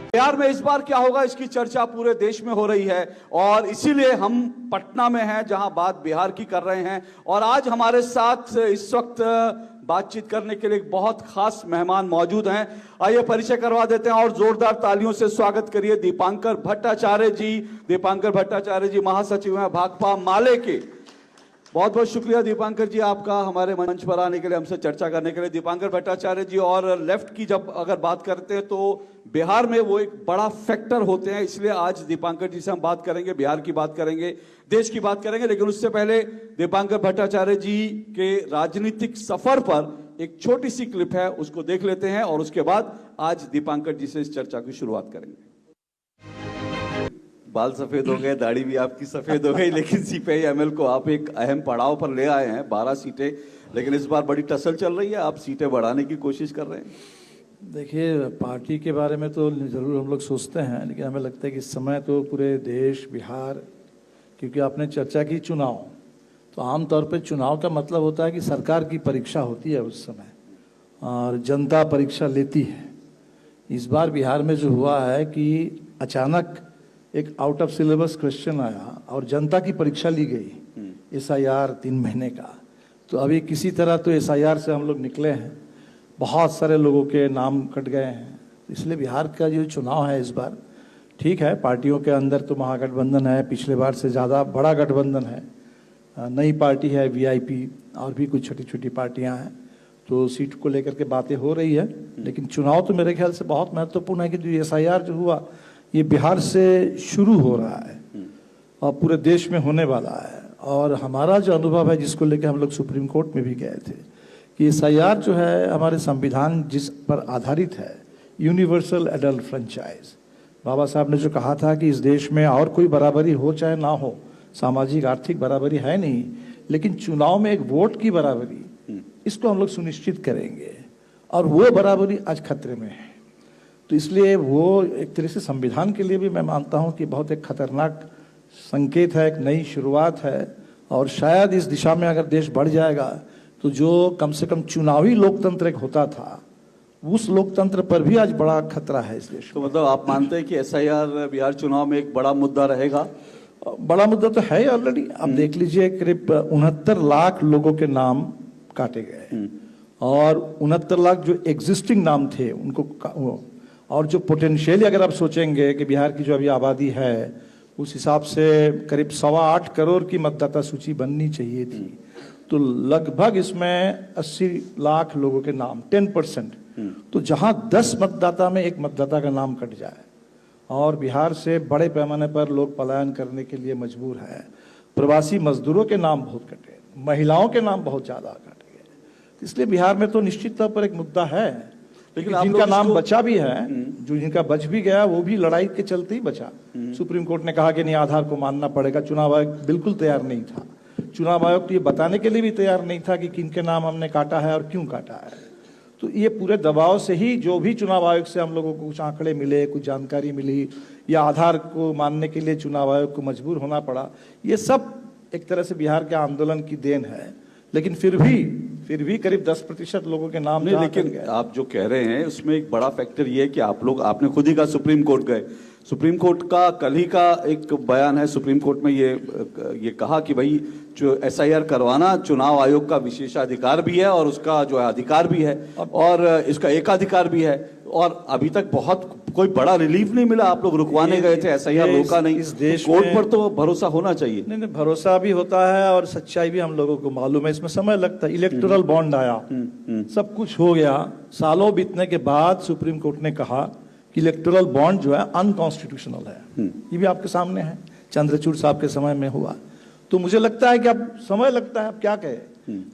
बिहार में इस बार क्या होगा, इसकी चर्चा पूरे देश में हो रही है और इसीलिए हम पटना में हैं, जहां बात बिहार की कर रहे हैं। और आज हमारे साथ इस वक्त बातचीत करने के लिए एक बहुत खास मेहमान मौजूद हैं। आइए परिचय करवा देते हैं और जोरदार तालियों से स्वागत करिए दीपांकर भट्टाचार्य जी। दीपांकर भट्टाचार्य जी महासचिव हैं भाकपा माले के। बहुत बहुत शुक्रिया दीपांकर जी आपका हमारे मंच पर आने के लिए, हमसे चर्चा करने के लिए। दीपांकर भट्टाचार्य जी, और लेफ्ट की जब अगर बात करते हैं तो बिहार में वो एक बड़ा फैक्टर होते हैं, इसलिए आज दीपांकर जी से हम बात करेंगे, बिहार की बात करेंगे, देश की बात करेंगे। लेकिन उससे पहले दीपांकर भट्टाचार्य जी के राजनीतिक सफर पर एक छोटी सी क्लिप है, उसको देख लेते हैं और उसके बाद आज दीपांकर जी से इस चर्चा की शुरुआत करेंगे। बाल सफेद हो गए, दाढ़ी भी आपकी सफेद हो गई, लेकिन सीपीआई-एमएल को आप एक अहम पड़ाव पर ले आए हैं, 12 सीटें। लेकिन इस बार बड़ी टसल चल रही है, आप सीटें बढ़ाने की कोशिश कर रहे हैं। देखिए, पार्टी के बारे में तो ज़रूर हम लोग सोचते हैं, लेकिन हमें लगता है कि इस समय तो पूरे देश, बिहार, क्योंकि आपने चर्चा की चुनाव, तो आमतौर पे चुनाव का मतलब होता है कि सरकार की परीक्षा होती है उस समय और जनता परीक्षा लेती है। इस बार बिहार में जो हुआ है कि अचानक एक आउट ऑफ सिलेबस क्वेश्चन आया और जनता की परीक्षा ली गई, एसआईआर 3 महीने का। तो अभी किसी तरह तो एसआईआर से हम लोग निकले हैं, बहुत सारे लोगों के नाम कट गए हैं। इसलिए बिहार का जो चुनाव है इस बार, ठीक है, पार्टियों के अंदर तो महागठबंधन है, पिछले बार से ज़्यादा बड़ा गठबंधन है, नई पार्टी है वीआईपी, और भी कुछ छोटी छोटी पार्टियां हैं, तो सीट को लेकर के बातें हो रही है। लेकिन चुनाव तो मेरे ख्याल से बहुत महत्वपूर्ण है कि जो एसआईआर जो हुआ ये बिहार से शुरू हो रहा है और पूरे देश में होने वाला है। और हमारा जो अनुभव है, जिसको लेकर हम लोग सुप्रीम कोर्ट में भी गए थे, कि एसआईआर जो है हमारे संविधान जिस पर आधारित है, यूनिवर्सल एडल्ट फ्रेंचाइज, बाबा साहब ने जो कहा था कि इस देश में और कोई बराबरी हो चाहे ना हो, सामाजिक आर्थिक बराबरी है नहीं, लेकिन चुनाव में एक वोट की बराबरी, इसको हम लोग सुनिश्चित करेंगे। और वो बराबरी आज खतरे में है। तो इसलिए वो एक तरह से संविधान के लिए भी मैं मानता हूं कि बहुत एक खतरनाक संकेत है, एक नई शुरुआत है। और शायद इस दिशा में अगर देश बढ़ जाएगा तो जो कम से कम चुनावी लोकतंत्र एक होता था, उस लोकतंत्र पर भी आज बड़ा खतरा है इस देश। तो मतलब आप मानते हैं कि एसआईआर बिहार चुनाव में एक बड़ा मुद्दा रहेगा? बड़ा मुद्दा तो है ऑलरेडी। आप देख लीजिए, करीब 69 लाख लोगों के नाम काटे गए और 69 लाख जो एग्जिस्टिंग नाम थे उनको, और जो पोटेंशियली अगर आप सोचेंगे कि बिहार की जो अभी आबादी है उस हिसाब से करीब 8.25 करोड़ की मतदाता सूची बननी चाहिए थी, तो लगभग इसमें 80 लाख लोगों के नाम, 10%। तो जहां 10 मतदाता में एक मतदाता का नाम कट जाए, और बिहार से बड़े पैमाने पर लोग पलायन करने के लिए मजबूर हैं, प्रवासी मजदूरों के नाम बहुत कटे, महिलाओं के नाम बहुत ज्यादा कट गए, इसलिए बिहार में तो निश्चित तौर पर एक मुद्दा है। लेकिन जिनका नाम बचा भी है, जो जिनका बच भी गया, वो भी लड़ाई के चलते ही बचा। सुप्रीम कोर्ट ने कहा कि नहीं, आधार को मानना पड़ेगा। चुनाव आयोग बिल्कुल तैयार नहीं था। चुनाव आयोग तो ये बताने के लिए भी तैयार नहीं था कि किनके नाम हमने काटा है और क्यों काटा है। तो ये पूरे दबाव से ही जो भी चुनाव आयोग से हम लोगों को कुछ आंकड़े मिले, कुछ जानकारी मिली, या आधार को मानने के लिए चुनाव आयोग को मजबूर होना पड़ा, ये सब एक तरह से बिहार के आंदोलन की देन है। लेकिन फिर भी करीब 10% लोगों के नाम नहीं। लेकिन आप जो कह रहे हैं उसमें एक बड़ा फैक्टर ये है कि आपने खुद ही कहा सुप्रीम कोर्ट गए। सुप्रीम कोर्ट का कल ही का एक बयान है, सुप्रीम कोर्ट में ये कहा कि भाई जो एसआईआर करवाना चुनाव आयोग का विशेषाधिकार भी है और उसका जो है अधिकार भी है और इसका एकाधिकार भी है, और अभी तक बहुत कोई बड़ा रिलीफ नहीं मिला। आप लोग रुकवाने गए थे, एसआईआर रोका नहीं। इस देश कोर्ट पर तो भरोसा होना चाहिए। नहीं, भरोसा भी होता है और सच्चाई भी हम लोगों को मालूम है। इसमें समय लगता है। इलेक्टोरल बॉन्ड आया, सब कुछ हो गया, सालों बीतने के बाद सुप्रीम कोर्ट ने कहा कि इलेक्टोरल बॉन्ड जो है अनकॉन्स्टिट्यूशनल है। ये भी आपके सामने है, चंद्रचूड़ साहब के समय में हुआ। तो मुझे लगता है कि अब समय लगता है, अब क्या कहे,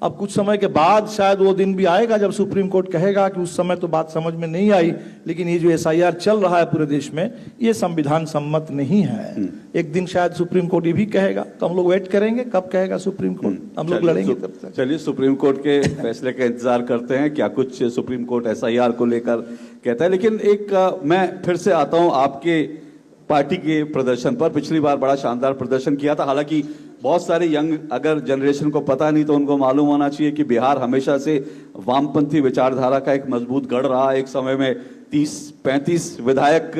अब कुछ समय के बाद शायद वो दिन भी आएगा जब सुप्रीम कोर्ट कहेगा कि उस समय तो बात समझ में नहीं आई, लेकिन ये जो एसआईआर चल रहा है पूरे देश में, ये संविधान सम्मत नहीं है। एक दिन शायद सुप्रीम कोर्ट ये भी कहेगा, तो हम लोग वेट करेंगे कब कहेगा सुप्रीम कोर्ट, हम लोग लड़ेंगे तब तक। चलिए, सुप्रीम कोर्ट के फैसले का इंतजार करते हैं, क्या कुछ सुप्रीम कोर्ट एसआईआर को लेकर कहता है। लेकिन मैं फिर से आता हूं आपके पार्टी के प्रदर्शन पर। पिछली बार बड़ा शानदार प्रदर्शन किया था। हालांकि बहुत सारे यंग अगर जनरेशन को पता नहीं तो उनको मालूम होना चाहिए कि बिहार हमेशा से वामपंथी विचारधारा का एक मजबूत गढ़ रहा। एक समय में 30-35 विधायक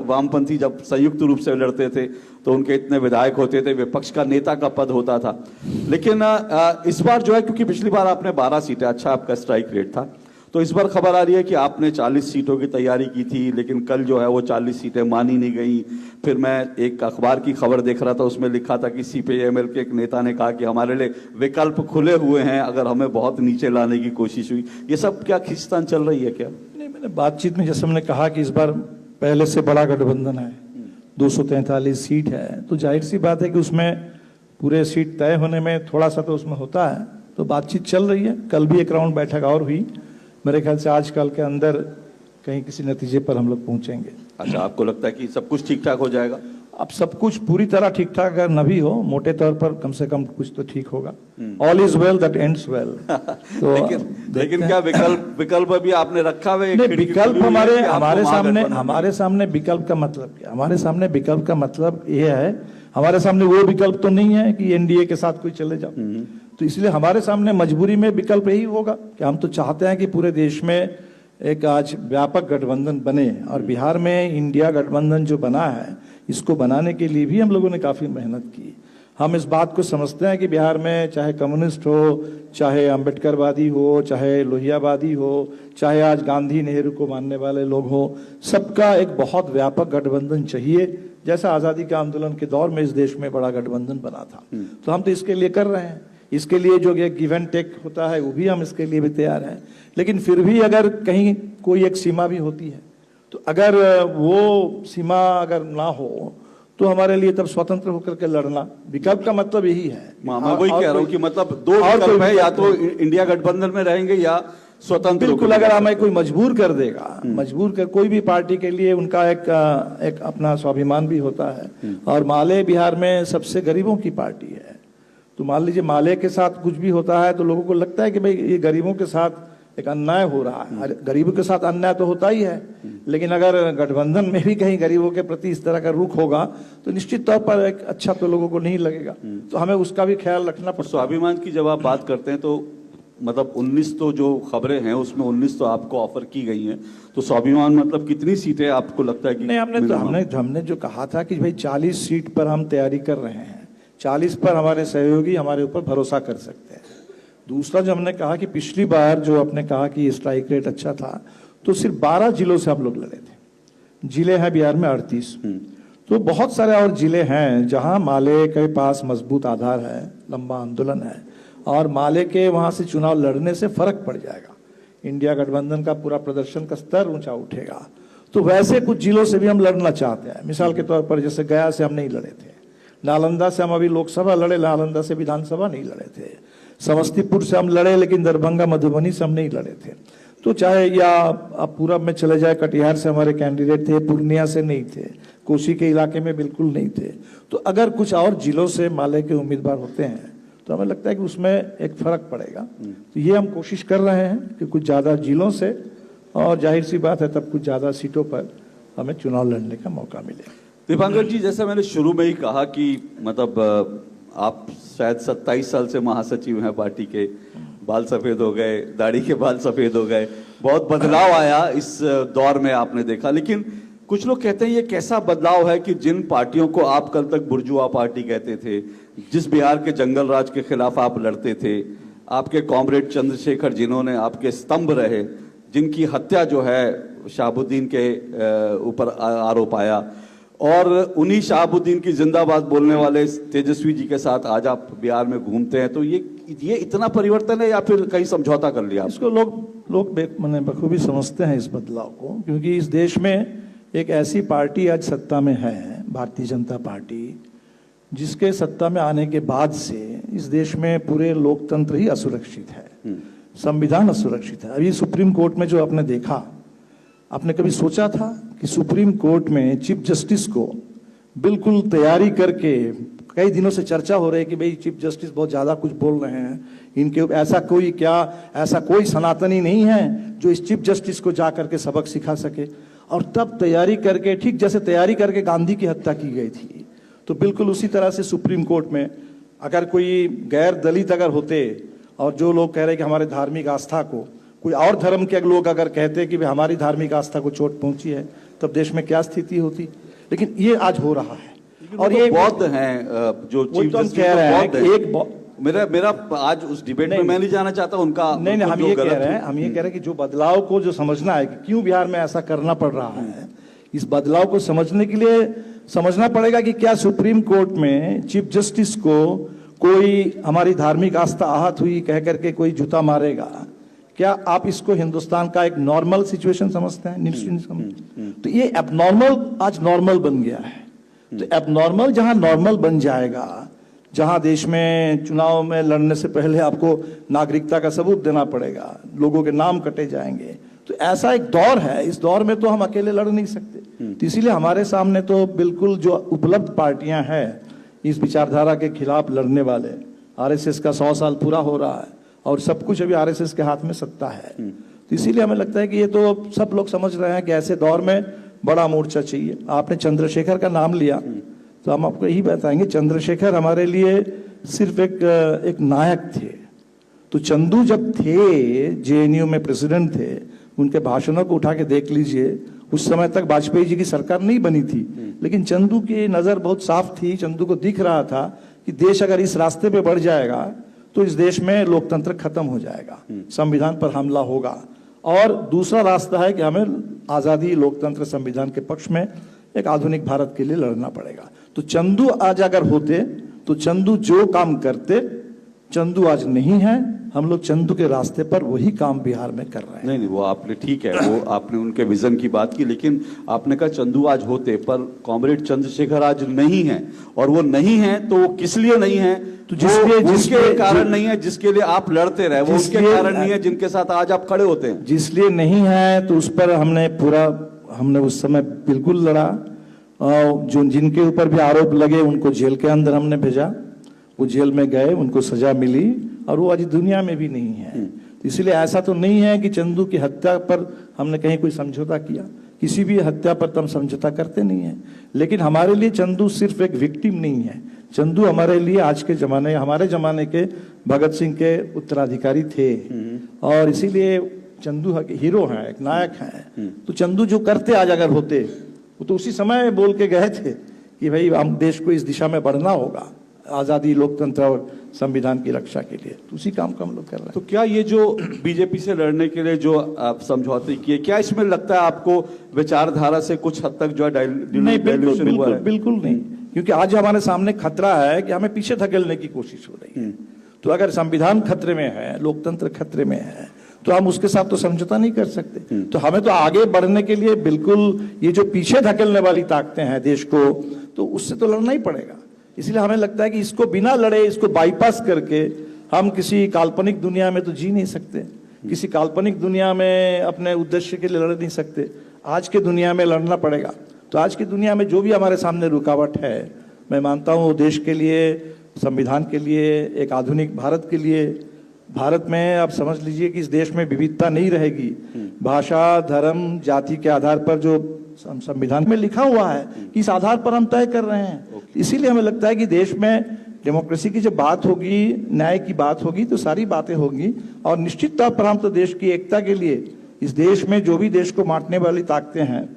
वामपंथी जब संयुक्त रूप से लड़ते थे तो उनके इतने विधायक होते थे, विपक्ष का नेता का पद होता था। लेकिन इस बार जो है, क्योंकि पिछली बार आपने 12 सीटें, अच्छा आपका स्ट्राइक रेट था, तो इस बार खबर आ रही है कि आपने 40 सीटों की तैयारी की थी, लेकिन कल जो है वो 40 सीटें मानी नहीं गई। फिर मैं एक अखबार की खबर देख रहा था, उसमें लिखा था कि सीपीआईएमएल के एक नेता ने कहा कि हमारे लिए विकल्प खुले हुए हैं अगर हमें बहुत नीचे लाने की कोशिश हुई। ये सब क्या खींचतान चल रही है क्या? नहीं, मैंने बातचीत में जैसे हमने कहा कि इस बार पहले से बड़ा गठबंधन है, 243 सीट है, तो जाहिर सी बात है कि उसमें पूरे सीट तय होने में थोड़ा सा तो उसमें होता है। तो बातचीत चल रही है, कल भी एक राउंड बैठक और हुई, मेरे ख्याल से आज कल के अंदर कहीं किसी नतीजे पर हम लोग पहुंचेंगे। अच्छा, आपको लगता है कि सब कुछ ठीक ठाक हो जाएगा? अब सब कुछ पूरी तरह ठीक ठाक अगर न भी हो, मोटे तौर पर कम से कम कुछ तो ठीक होगा। All is well that ends well. तो लेकिन क्या विकल्प अभी आपने रखा हुआ है? विकल्प हमारे सामने विकल्प का मतलब क्या? हमारे सामने विकल्प का मतलब ये है, हमारे सामने वो विकल्प तो नहीं है कि एनडीए के साथ कोई चले जाओ। तो इसलिए हमारे सामने मजबूरी में विकल्प यही होगा कि हम तो चाहते हैं कि पूरे देश में एक आज व्यापक गठबंधन बने, और बिहार में इंडिया गठबंधन जो बना है, इसको बनाने के लिए भी हम लोगों ने काफी मेहनत की। हम इस बात को समझते हैं कि बिहार में चाहे कम्युनिस्ट हो, चाहे अम्बेडकरवादी हो, चाहे लोहियावादी हो, चाहे आज गांधी नेहरू को मानने वाले लोग हो, सबका एक बहुत व्यापक गठबंधन चाहिए, जैसा आजादी के आंदोलन के दौर में इस देश में बड़ा गठबंधन बना था। तो हम तो इसके लिए कर रहे हैं। इसके लिए जो एक गिव एंड टेक होता है वो भी हम इसके लिए भी तैयार हैं। लेकिन फिर भी अगर कहीं कोई एक सीमा भी होती है, तो अगर वो सीमा अगर ना हो तो हमारे लिए तब स्वतंत्र होकर के लड़ना, विकल्प का मतलब यही है। मैं वही कह रहा हूँ कि मतलब दो विकल्प है, या तो इंडिया गठबंधन में रहेंगे या स्वतंत्र। बिल्कुल, अगर हमें कोई मजबूर कर देगा, मजबूर कर, कोई भी पार्टी के लिए उनका एक अपना स्वाभिमान भी होता है। और माले बिहार में सबसे गरीबों की पार्टी है, तो मान लीजिए माले के साथ कुछ भी होता है तो लोगों को लगता है कि भाई ये गरीबों के साथ एक अन्याय हो रहा है। गरीबों के साथ अन्याय तो होता ही है, लेकिन अगर गठबंधन में भी कहीं गरीबों के प्रति इस तरह का रुख होगा तो निश्चित तौर पर एक अच्छा तो लोगों को नहीं लगेगा। तो हमें उसका भी ख्याल रखना पड़ता है। स्वाभिमान की जब आप बात करते हैं तो मतलब 19 तो जो खबरें हैं उसमें 19 तो आपको ऑफर की गई हैं, तो स्वाभिमान मतलब कितनी सीटें आपको लगता है कि? नहीं, हमने जो कहा था कि भाई 40 सीट पर हम तैयारी कर रहे हैं, 40 पर हमारे सहयोगी हमारे ऊपर भरोसा कर सकते हैं। दूसरा जो हमने कहा कि पिछली बार जो आपने कहा कि स्ट्राइक रेट अच्छा था, तो सिर्फ 12 जिलों से हम लोग लड़े थे। जिले हैं बिहार में 38, तो बहुत सारे और जिले हैं जहां माले के पास मजबूत आधार है, लंबा आंदोलन है, और माले के वहां से चुनाव लड़ने से फर्क पड़ जाएगा, इंडिया गठबंधन का पूरा प्रदर्शन का स्तर ऊंचा उठेगा। तो वैसे कुछ जिलों से भी हम लड़ना चाहते हैं। मिसाल के तौर पर जैसे गया से हम नहीं लड़े थे, नालंदा से हम अभी लोकसभा लड़े, नालंदा से विधानसभा नहीं लड़े थे, समस्तीपुर से हम लड़े, लेकिन दरभंगा मधुबनी से हम नहीं लड़े थे। तो चाहे या आप पूरब में चले जाए, कटिहार से हमारे कैंडिडेट थे, पूर्णिया से नहीं थे, कोसी के इलाके में बिल्कुल नहीं थे। तो अगर कुछ और जिलों से माले के उम्मीदवार होते हैं तो हमें लगता है कि उसमें एक फर्क पड़ेगा। तो ये हम कोशिश कर रहे हैं कि कुछ ज्यादा जिलों से, और जाहिर सी बात है तब कुछ ज्यादा सीटों पर हमें चुनाव लड़ने का मौका मिले। दीपांकर जी, जैसे मैंने शुरू में ही कहा कि मतलब आप शायद 27 साल से महासचिव हैं पार्टी के, बाल सफेद हो गए, दाढ़ी के बाल सफेद हो गए, बहुत बदलाव आया इस दौर में आपने देखा। लेकिन कुछ लोग कहते हैं ये कैसा बदलाव है कि जिन पार्टियों को आप कल तक बुर्जुआ पार्टी कहते थे, जिस बिहार के जंगल राज के खिलाफ आप लड़ते थे, आपके कॉमरेड चंद्रशेखर जिन्होंने आपके स्तंभ रहे, जिनकी हत्या जो है शहाबुद्दीन के ऊपर आरोप आया, और उन्हीं शहाबुद्दीन की जिंदाबाद बोलने वाले तेजस्वी जी के साथ आज आप बिहार में घूमते हैं, तो ये इतना परिवर्तन है या फिर कहीं समझौता कर लिया? इसको लोग मैंने बखूबी समझते हैं इस बदलाव को, क्योंकि इस देश में एक ऐसी पार्टी आज सत्ता में है, भारतीय जनता पार्टी, जिसके सत्ता में आने के बाद से इस देश में पूरे लोकतंत्र ही असुरक्षित है, संविधान असुरक्षित है। अभी सुप्रीम कोर्ट में जो आपने देखा, आपने कभी सोचा था कि सुप्रीम कोर्ट में चीफ जस्टिस को बिल्कुल तैयारी करके, कई दिनों से चर्चा हो रही है कि भाई चीफ जस्टिस बहुत ज्यादा कुछ बोल रहे हैं, इनके ऐसा कोई सनातनी नहीं है जो इस चीफ जस्टिस को जा करके सबक सिखा सके, और तब तैयारी करके, ठीक जैसे तैयारी करके गांधी की हत्या की गई थी, तो बिल्कुल उसी तरह से सुप्रीम कोर्ट में अगर कोई गैर दलित अगर होते, और जो लोग कह रहे कि हमारे धार्मिक आस्था को कोई और धर्म के लोग अगर कहते कि भाई हमारी धार्मिक आस्था को चोट पहुंची है, तब देश में क्या स्थिति होती। लेकिन ये आज हो रहा है। और ये बौद्ध हैं जो चीफ तो हम कह रहे हैं कि एक मेरा आज उस डिबेट में मैं नहीं जाना चाहता उनका। नहीं, हम ये कह रहे हैं कि जो बदलाव को जो समझना है कि क्यों बिहार में ऐसा करना पड़ रहा है, इस बदलाव को समझने के लिए समझना पड़ेगा कि क्या सुप्रीम कोर्ट में चीफ जस्टिस को कोई हमारी धार्मिक आस्था आहत हुई कह करके कोई जूता मारेगा? क्या आप इसको हिंदुस्तान का एक नॉर्मल सिचुएशन समझते हैं? तो ये एबनॉर्मल आज नॉर्मल बन गया है। तो एबनॉर्मल जहां नॉर्मल बन जाएगा, जहां देश में चुनाव में लड़ने से पहले आपको नागरिकता का सबूत देना पड़ेगा, लोगों के नाम कटे जाएंगे, तो ऐसा एक दौर है। इस दौर में तो हम अकेले लड़ नहीं सकते। तो इसीलिए हमारे सामने तो बिल्कुल जो उपलब्ध पार्टियां हैं इस विचारधारा के खिलाफ लड़ने वाले, आरएसएस का 100 साल पूरा हो रहा है और सब कुछ अभी आरएसएस के हाथ में सत्ता है। तो इसीलिए हमें लगता है कि ये तो सब लोग समझ रहे हैं कि ऐसे दौर में बड़ा मोर्चा चाहिए। आपने चंद्रशेखर का नाम लिया, तो हम आपको यही बताएंगे, चंद्रशेखर हमारे लिए सिर्फ एक नायक थे। तो चंदू जब थे जेएनयू में प्रेसिडेंट थे, उनके भाषणों को उठा के देख लीजिए। उस समय तक वाजपेयी जी की सरकार नहीं बनी थी, लेकिन चंदू की नजर बहुत साफ थी। चंदू को दिख रहा था कि देश अगर इस रास्ते पे बढ़ जाएगा तो इस देश में लोकतंत्र खत्म हो जाएगा, संविधान पर हमला होगा। और दूसरा रास्ता है कि हमें आजादी, लोकतंत्र, संविधान के पक्ष में एक आधुनिक भारत के लिए लड़ना पड़ेगा। तो चंदू आज अगर होते तो चंदू जो काम करते, चंदू आज नहीं है। हम लोग चंदू के रास्ते पर वही काम बिहार में कर रहे हैं। नहीं, वो आपने ठीक है, वो आपने उनके विजन की बात की, लेकिन आपने कहा चंदू आज होते, पर कॉमरेड चंद्रशेखर आज नहीं है। और वो नहीं है तो वो किस लिए नहीं है? तो जिसके कारण नहीं है जिसके लिए आप लड़ते रहे, वो उसके कारण नहीं है जिनके साथ आज आप खड़े होते हैं। जिसलिए नहीं है तो उस पर हमने उस समय बिल्कुल लड़ा। और जो जिनके ऊपर भी आरोप लगे उनको जेल के अंदर हमने भेजा, वो जेल में गए, उनको सजा मिली और वो आज दुनिया में भी नहीं है। इसलिए ऐसा तो नहीं है कि चंदू की हत्या पर हमने कहीं कोई समझौता किया। किसी भी हत्या पर तो हम समझौता करते नहीं है। लेकिन हमारे लिए चंदू सिर्फ एक विक्टिम नहीं है। चंदू हमारे लिए आज के जमाने, हमारे जमाने के भगत सिंह के उत्तराधिकारी थे। और इसीलिए चंदू हीरो है, एक नायक है। तो चंदू जो करते आज अगर होते, वो तो उसी समय बोल के गए थे कि भाई हम देश को इस दिशा में बढ़ना होगा, आजादी, लोकतंत्र और संविधान की रक्षा के लिए। तो उसी काम को हम लोग कर रहे हैं। तो क्या ये जो बीजेपी से लड़ने के लिए जो आप समझौते किए, क्या इसमें लगता है आपको विचारधारा से कुछ हद तक जो है नहीं, बिल्कुल नहीं। क्योंकि आज हमारे सामने खतरा है कि हमें पीछे धकेलने की कोशिश हो रही है। तो अगर संविधान खतरे में है, लोकतंत्र खतरे में है, तो हम उसके साथ तो समझौता नहीं कर सकते। तो हमें तो आगे बढ़ने के लिए बिल्कुल ये जो पीछे धकेलने वाली ताकतें हैं देश को, तो उससे तो लड़ना ही पड़ेगा। इसलिए हमें लगता है कि इसको बिना लड़े, इसको बाईपास करके हम किसी काल्पनिक दुनिया में तो जी नहीं सकते। किसी काल्पनिक दुनिया में अपने उद्देश्य के लिए लड़ नहीं सकते। आज के दुनिया में लड़ना पड़ेगा। तो आज की दुनिया में जो भी हमारे सामने रुकावट है, मैं मानता हूँ देश के लिए, संविधान के लिए, एक आधुनिक भारत के लिए। भारत में आप समझ लीजिए कि इस देश में विविधता नहीं रहेगी। भाषा, धर्म, जाति के आधार पर जो संविधान में लिखा हुआ है कि इस आधार पर हम तय कर रहे हैं। इसीलिए हमें लगता है कि देश में डेमोक्रेसी की जब बात होगी, न्याय की बात होगी, तो सारी बातें होंगी। और निश्चित तौर पर हम तो देश की एकता के लिए, इस देश में जो भी देश को बांटने वाली ताकतें हैं,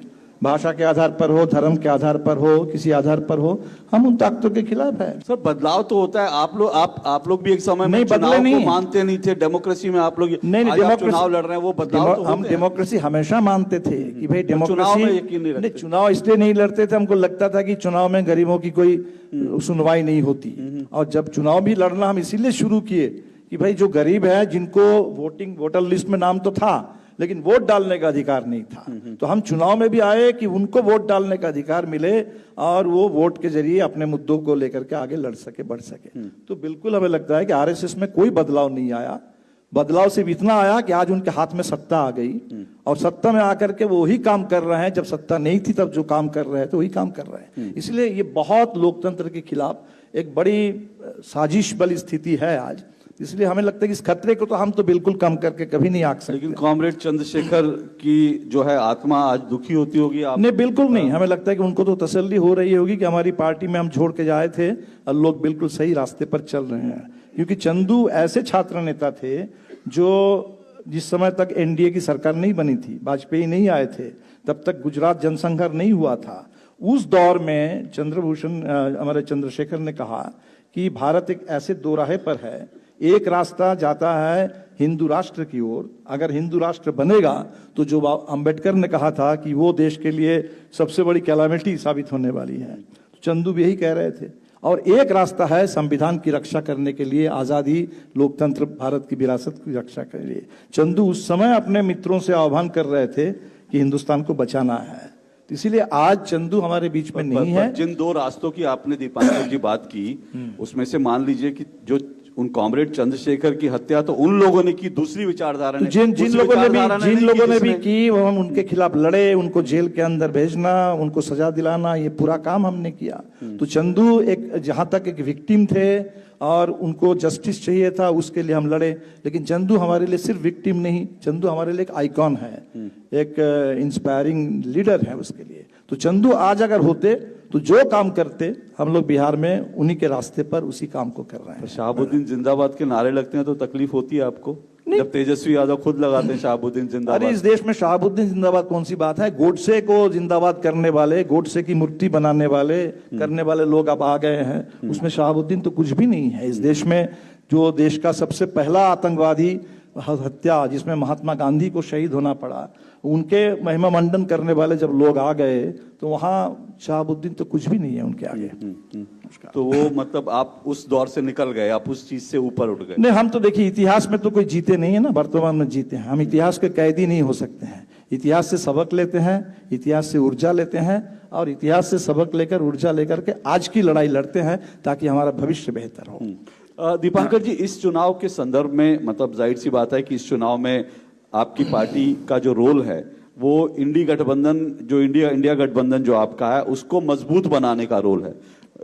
भाषा के आधार पर हो, धर्म के आधार पर हो, किसी आधार पर हो, हम उन ताकतों के खिलाफ है। सर, बदलाव तो होता है। आप लोग भी एक समय में चुनाव को मानते नहीं थे। डेमोक्रेसी में आप लोग चुनाव लड़ रहे हैं, वो बदलाव तो हम डेमोक्रेसी हमेशा मानते थे कि भाई डेमोक्रेसी, चुनाव इसलिए नहीं लड़ते थे, हमको लगता था कि चुनाव में गरीबों की कोई सुनवाई नहीं होती। और जब चुनाव भी लड़ना हम इसीलिए शुरू किए कि भाई जो गरीब है, जिनको वोटर लिस्ट में नाम तो था लेकिन वोट डालने का अधिकार नहीं था, तो हम चुनाव में भी आए कि उनको वोट डालने का अधिकार मिले और वो वोट के जरिए अपने मुद्दों को लेकर के आगे लड़ सके, बढ़ सके। तो बिल्कुल हमें लगता है कि आरएसएस में कोई बदलाव नहीं आया। बदलाव सिर्फ इतना आया कि आज उनके हाथ में सत्ता आ गई और सत्ता में आकर के वो वही काम कर रहे हैं, जब सत्ता नहीं थी तब जो काम कर रहे थे वही काम कर रहे हैं। इसलिए ये बहुत लोकतंत्र के खिलाफ एक बड़ी साजिश वाली स्थिति है आज। इसलिए हमें लगता है कि इस खतरे को तो हम तो बिल्कुल कम करके कभी नहीं आंक सकते। लेकिन कॉमरेड चंद्रशेखर की जो है आत्मा आज दुखी होती होगी आप? नहीं, बिल्कुल नहीं। हमें लगता है कि उनको तो तसल्ली हो रही होगी कि हमारी पार्टी में हम छोड़ के जाए थे और लोग बिल्कुल सही रास्ते पर चल रहे हैं। क्योंकि चंदू ऐसे छात्र नेता थे जो जिस समय तक एनडीए की सरकार नहीं बनी थी, वाजपेयी नहीं आए थे, तब तक गुजरात जनसंघर्ष नहीं हुआ था। उस दौर में हमारे चंद्रशेखर ने कहा कि भारत एक ऐसे दोराहे पर है, एक रास्ता जाता है हिंदू राष्ट्र की ओर, अगर हिंदू राष्ट्र बनेगा तो जो अंबेडकर ने कहा था कि वो देश के लिए सबसे बड़ी कैलामिटी साबित होने वाली है, तो चंदू भी यही कह रहे थे। और एक रास्ता है संविधान की रक्षा करने के लिए, आज़ादी, लोकतंत्र, भारत की विरासत की रक्षा के लिए। चंदू उस समय अपने मित्रों से आह्वान कर रहे थे कि हिंदुस्तान को बचाना है, तो इसीलिए आज चंदू हमारे बीच में नहीं है। जिन दो रास्तों की आपने दीपांकर जी बात की, उसमें से मान लीजिए कि जो उन कॉमरेड चंद्रशेखर की हत्या तो उन लोगों ने की, दूसरी विचारधारा ने, जिन लोगों ने भी की वो हम उनके खिलाफ लड़े, उनको जेल के अंदर भेजना, उनको सजा दिलाना, ये पूरा काम हमने किया। तो चंदू एक जहां तक एक विक्टिम थे और उनको जस्टिस चाहिए था, उसके लिए हम लड़े। लेकिन चंदू हमारे लिए सिर्फ विक्टिम नहीं, चंदू हमारे लिए एक आइकॉन है, एक इंस्पायरिंग लीडर है उसके लिए। तो चंदू आज अगर होते तो जो काम करते हम लोग बिहार में उन्हीं के रास्ते पर उसी काम को कर रहे हैं। शहाबुद्दीन जिंदाबाद के नारे लगते हैं तो तकलीफ होती है आपको, जब तेजस्वी यादव खुद लगाते हैं शहाबुद्दीन जिंदाबाद? अरे इस देश में शहाबुद्दीन जिंदाबाद कौन सी बात है? गोडसे को जिंदाबाद करने वाले, गोडसे की मूर्ति बनाने वाले, करने वाले लोग अब आ गए हैं, उसमें शहाबुद्दीन तो कुछ भी नहीं है। इस देश में जो देश का सबसे पहला आतंकवादी हत्या जिसमें महात्मा गांधी को शहीद होना पड़ा, उनके महिमा मंडन करने वाले जब लोग आ गए तो वहां शहाबुद्दीन तो कुछ भी नहीं है उनके आगे। तो वो मतलब आप उस दौर से निकल गए, आप उस चीज से ऊपर उठ गए? नहीं, हम तो देखिए इतिहास में तो कोई जीते नहीं है ना, वर्तमान में जीते हैं। हम इतिहास के कैदी नहीं हो सकते हैं। इतिहास से सबक लेते हैं, इतिहास से ऊर्जा लेते हैं और इतिहास से सबक लेकर, ऊर्जा लेकर के आज की लड़ाई लड़ते हैं ताकि हमारा भविष्य बेहतर हो। दीपांकर जी, इस चुनाव के संदर्भ में मतलब जाहिर सी बात है कि इस चुनाव में आपकी पार्टी का जो रोल है वो इंडिया गठबंधन जो आपका है उसको मजबूत बनाने का रोल है,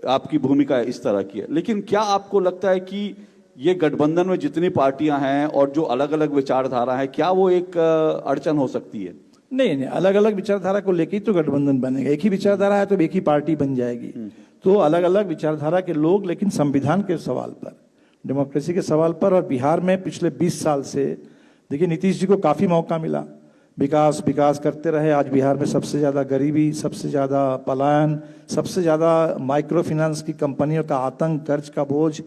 आपकी भूमिका इस तरह की है। लेकिन क्या आपको लगता है कि ये गठबंधन में जितनी पार्टियां हैं और जो अलग अलग विचारधारा है, क्या वो एक अड़चन हो सकती है? नहीं, अलग अलग विचारधारा को लेकर ही तो गठबंधन बनेगा। एक ही विचारधारा है तो एक ही पार्टी बन जाएगी। तो अलग अलग विचारधारा के लोग, लेकिन संविधान के सवाल पर, डेमोक्रेसी के सवाल पर, और बिहार में पिछले 20 साल से देखिए नीतीश जी को काफी मौका मिला, विकास विकास करते रहे। आज बिहार में सबसे ज्यादा गरीबी, सबसे ज्यादा पलायन, सबसे ज्यादा माइक्रो फाइनेंस की कंपनियों का आतंक, कर्ज का बोझ,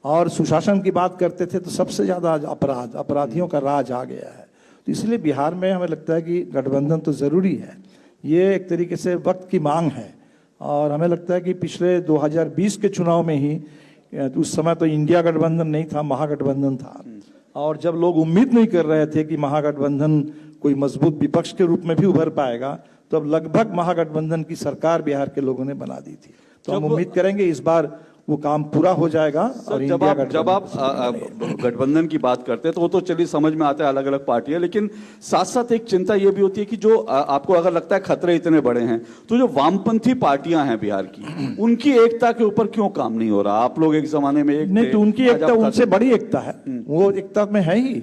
और सुशासन की बात करते थे तो सबसे ज्यादा अपराधियों का राज आ गया है। तो इसलिए बिहार में हमें लगता है कि गठबंधन तो जरूरी है। ये एक तरीके से वक्त की मांग है और हमें लगता है कि पिछले 2020 के चुनाव में ही, उस समय तो इंडिया गठबंधन नहीं था, महागठबंधन था, और जब लोग उम्मीद नहीं कर रहे थे कि महागठबंधन कोई मजबूत विपक्ष के रूप में भी उभर पाएगा, तो अब लगभग महागठबंधन की सरकार बिहार के लोगों ने बना दी थी। तो हम उम्मीद करेंगे इस बार वो काम पूरा हो जाएगा। और जब आप गठबंधन की बात करते हैं तो वो तो चलिए समझ में आता है, अलग अलग पार्टियां, लेकिन साथ साथ एक चिंता ये भी होती है कि जो आपको अगर लगता है खतरे इतने बड़े हैं तो जो वामपंथी पार्टियां हैं बिहार की, उनकी एकता के ऊपर क्यों काम नहीं हो रहा? आप लोग एक जमाने में एक नहीं, तो उनकी एकता उनसे बड़ी एकता है, वो एकता में है ही।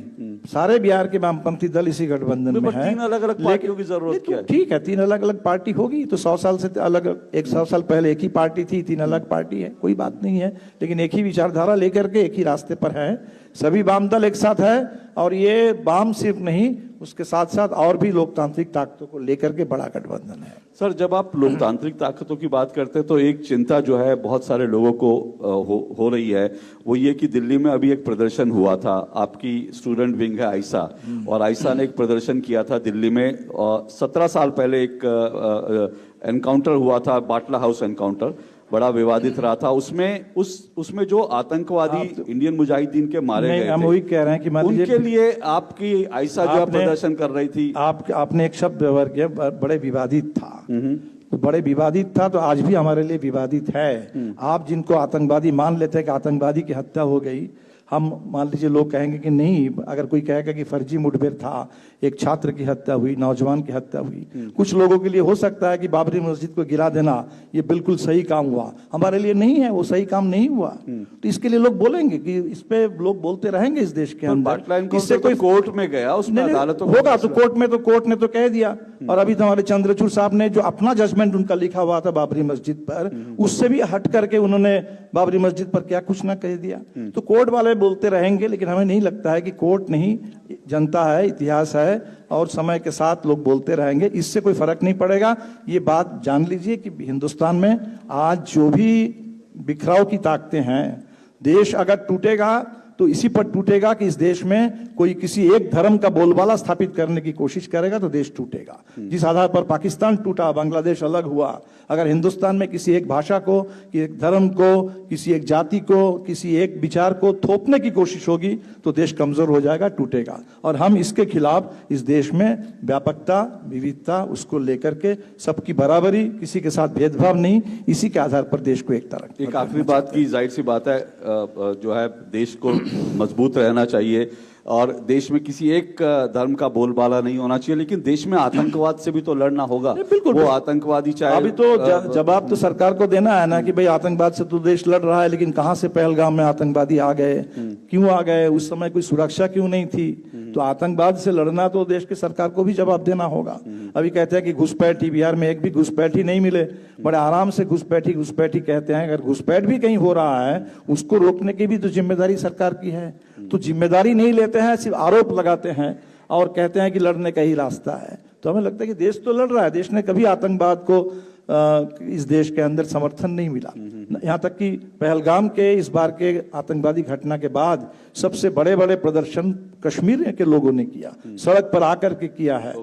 सारे बिहार के वामपंथी दल इसी गठबंधन में है। 3 अलग अलग पार्टियों की जरूरत क्या है? ठीक है, 3 अलग अलग पार्टी होगी तो 100 साल से अलग, 100 साल पहले एक ही पार्टी थी, 3 अलग पार्टी है, कोई बात नहीं है। लेकिन एक ही विचारधारा लेकर के एक ही रास्ते पर है, सभी वाम दल एक साथ है। और ये वाम सिर्फ नहीं, उसके साथ साथ और भी लोकतांत्रिक ताकतों को लेकर के बड़ा गठबंधन है। सर, जब आप लोकतांत्रिक ताकतों की बात करते हैं तो एक चिंता जो है बहुत सारे लोगों को हो रही है, वो ये कि दिल्ली में अभी एक प्रदर्शन हुआ था, आपकी स्टूडेंट विंग है आयसा, और आयसा ने एक प्रदर्शन किया था दिल्ली में। 17 साल पहले एक एनकाउंटर हुआ था, बाटला हाउस एनकाउंटर, बड़ा विवादित रहा था। उसमें जो आतंकवादी इंडियन मुजाहिदीन के मारे गए हम वही कह रहे हैं कि उनके लिए आपकी आयसा जो प्रदर्शन कर रही थी, आपने एक शब्द व्यवहार किया, बड़े विवादित था। तो बड़े विवादित था तो आज भी हमारे लिए विवादित है। आप जिनको आतंकवादी मान लेते हैं कि आतंकवादी की हत्या हो गई, हम मान लीजिए लोग कहेंगे कि नहीं, अगर कोई कहेगा कि फर्जी मुठभेड़ था, एक छात्र की हत्या हुई, नौजवान की हत्या हुई, कुछ लोगों के लिए हो सकता है कि बाबरी मस्जिद को गिरा देना ये बिल्कुल सही काम हुआ, हमारे लिए नहीं है, वो सही काम नहीं हुआ। तो इसके लिए लोग बोलेंगे कि इस पे लोग बोलते रहेंगे इस देश के अंदर। इससे कोई कोर्ट में गया, उसमें अदालत होगा तो कोर्ट ने तो कह दिया और अभी तो हमारे चंद्रचूड़ साहब ने जो अपना जजमेंट उनका लिखा हुआ था बाबरी मस्जिद पर, उससे भी हट करके उन्होंने बाबरी मस्जिद पर क्या कुछ ना कह दिया। तो कोर्ट वाले बोलते रहेंगे, लेकिन हमें नहीं लगता है कि कोर्ट नहीं, जनता है, इतिहास है, और समय के साथ लोग बोलते रहेंगे, इससे कोई फर्क नहीं पड़ेगा। ये बात जान लीजिए कि हिंदुस्तान में आज जो भी बिखराव की ताकतें हैं, देश अगर टूटेगा तो इसी पर टूटेगा कि इस देश में कोई किसी एक धर्म का बोलबाला स्थापित करने की कोशिश करेगा तो देश टूटेगा। जिस आधार पर पाकिस्तान टूटा, बांग्लादेश अलग हुआ, अगर हिंदुस्तान में किसी एक भाषा को, किसी एक धर्म को, किसी एक जाति को, किसी एक विचार को थोपने की कोशिश होगी तो देश कमजोर हो जाएगा, टूटेगा। और हम इसके खिलाफ इस देश में व्यापकता, विविधता, उसको लेकर के सबकी बराबरी, किसी के साथ भेदभाव नहीं, इसी के आधार पर देश को एकता रखना। एक आखिरी बात की, जाहिर सी बात है जो है देश को मजबूत रहना चाहिए और देश में किसी एक धर्म का बोलबाला नहीं होना चाहिए, लेकिन देश में आतंकवाद से भी तो लड़ना होगा। बिल्कुल, वो आतंकवादी चाहे अभी तो जवाब तो सरकार को देना है ना कि भाई आतंकवाद से तो देश लड़ रहा है, लेकिन कहां से पहलगाम में आतंकवादी आ गए, क्यों आ गए, उस समय कोई सुरक्षा क्यों नहीं थी। तो आतंकवाद से लड़ना तो देश की सरकार को भी जवाब देना होगा। अभी कहते हैं कि घुसपैठी, बिहार में एक भी घुसपैठी नहीं मिले, बड़े आराम से घुसपैठी घुसपैठी कहते हैं। अगर घुसपैठ भी कहीं हो रहा है, उसको रोकने की भी तो जिम्मेदारी सरकार की है। तो जिम्मेदारी नहीं लेते हैं, सिर्फ आरोप लगाते हैं और कहते हैं कि लड़ने का ही रास्ता है। तो हमें लगता है कि देश तो लड़ रहा है, देश ने कभी आतंकवाद को इस देश के अंदर समर्थन नहीं मिला। यहाँ तक कि पहलगाम के इस बार के आतंकवादी घटना के बाद सबसे बड़े बड़े प्रदर्शन कश्मीर के लोगों ने किया, सड़क पर आकर के किया है।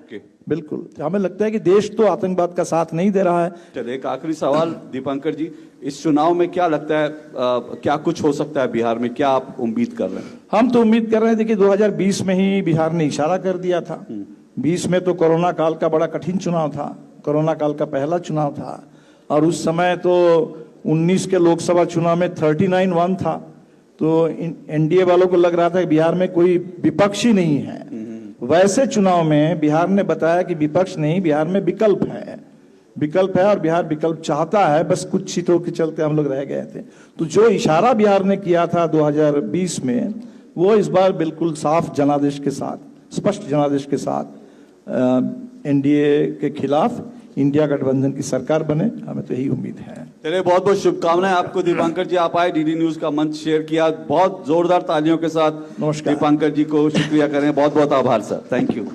बिल्कुल, तो हमें लगता है कि देश तो आतंकवाद का साथ नहीं दे रहा है। चलिए एक आखिरी सवाल दीपांकर जी, इस चुनाव में क्या लगता है क्या कुछ हो सकता है बिहार में, क्या आप उम्मीद कर रहे हैं? हम तो उम्मीद कर रहे हैं, देखिए 2020 में ही बिहार ने इशारा कर दिया था। 20 में तो कोरोना काल का बड़ा कठिन चुनाव था, कोरोना काल का पहला चुनाव था, और उस समय तो 19 के लोकसभा चुनाव में 39-1 था। तो एनडीए वालों को लग रहा था कि बिहार में कोई विपक्ष ही नहीं है। वैसे चुनाव में बिहार ने बताया कि विपक्ष नहीं, बिहार में विकल्प है, विकल्प है, और बिहार विकल्प चाहता है, बस कुछ सीटों के चलते हम लोग रह गए थे। तो जो इशारा बिहार ने किया था 2020 में, वो इस बार बिल्कुल साफ जनादेश के साथ, स्पष्ट जनादेश के साथ एनडीए के खिलाफ इंडिया गठबंधन की सरकार बने, हमें तो यही उम्मीद है। चलिए बहुत बहुत शुभकामनाएं आपको दीपांकर जी, आप आए, डीडी न्यूज का मंच शेयर किया, बहुत जोरदार तालियों के साथ नमस्कार दीपांकर जी को शुक्रिया करें, बहुत बहुत आभार सर, थैंक यू।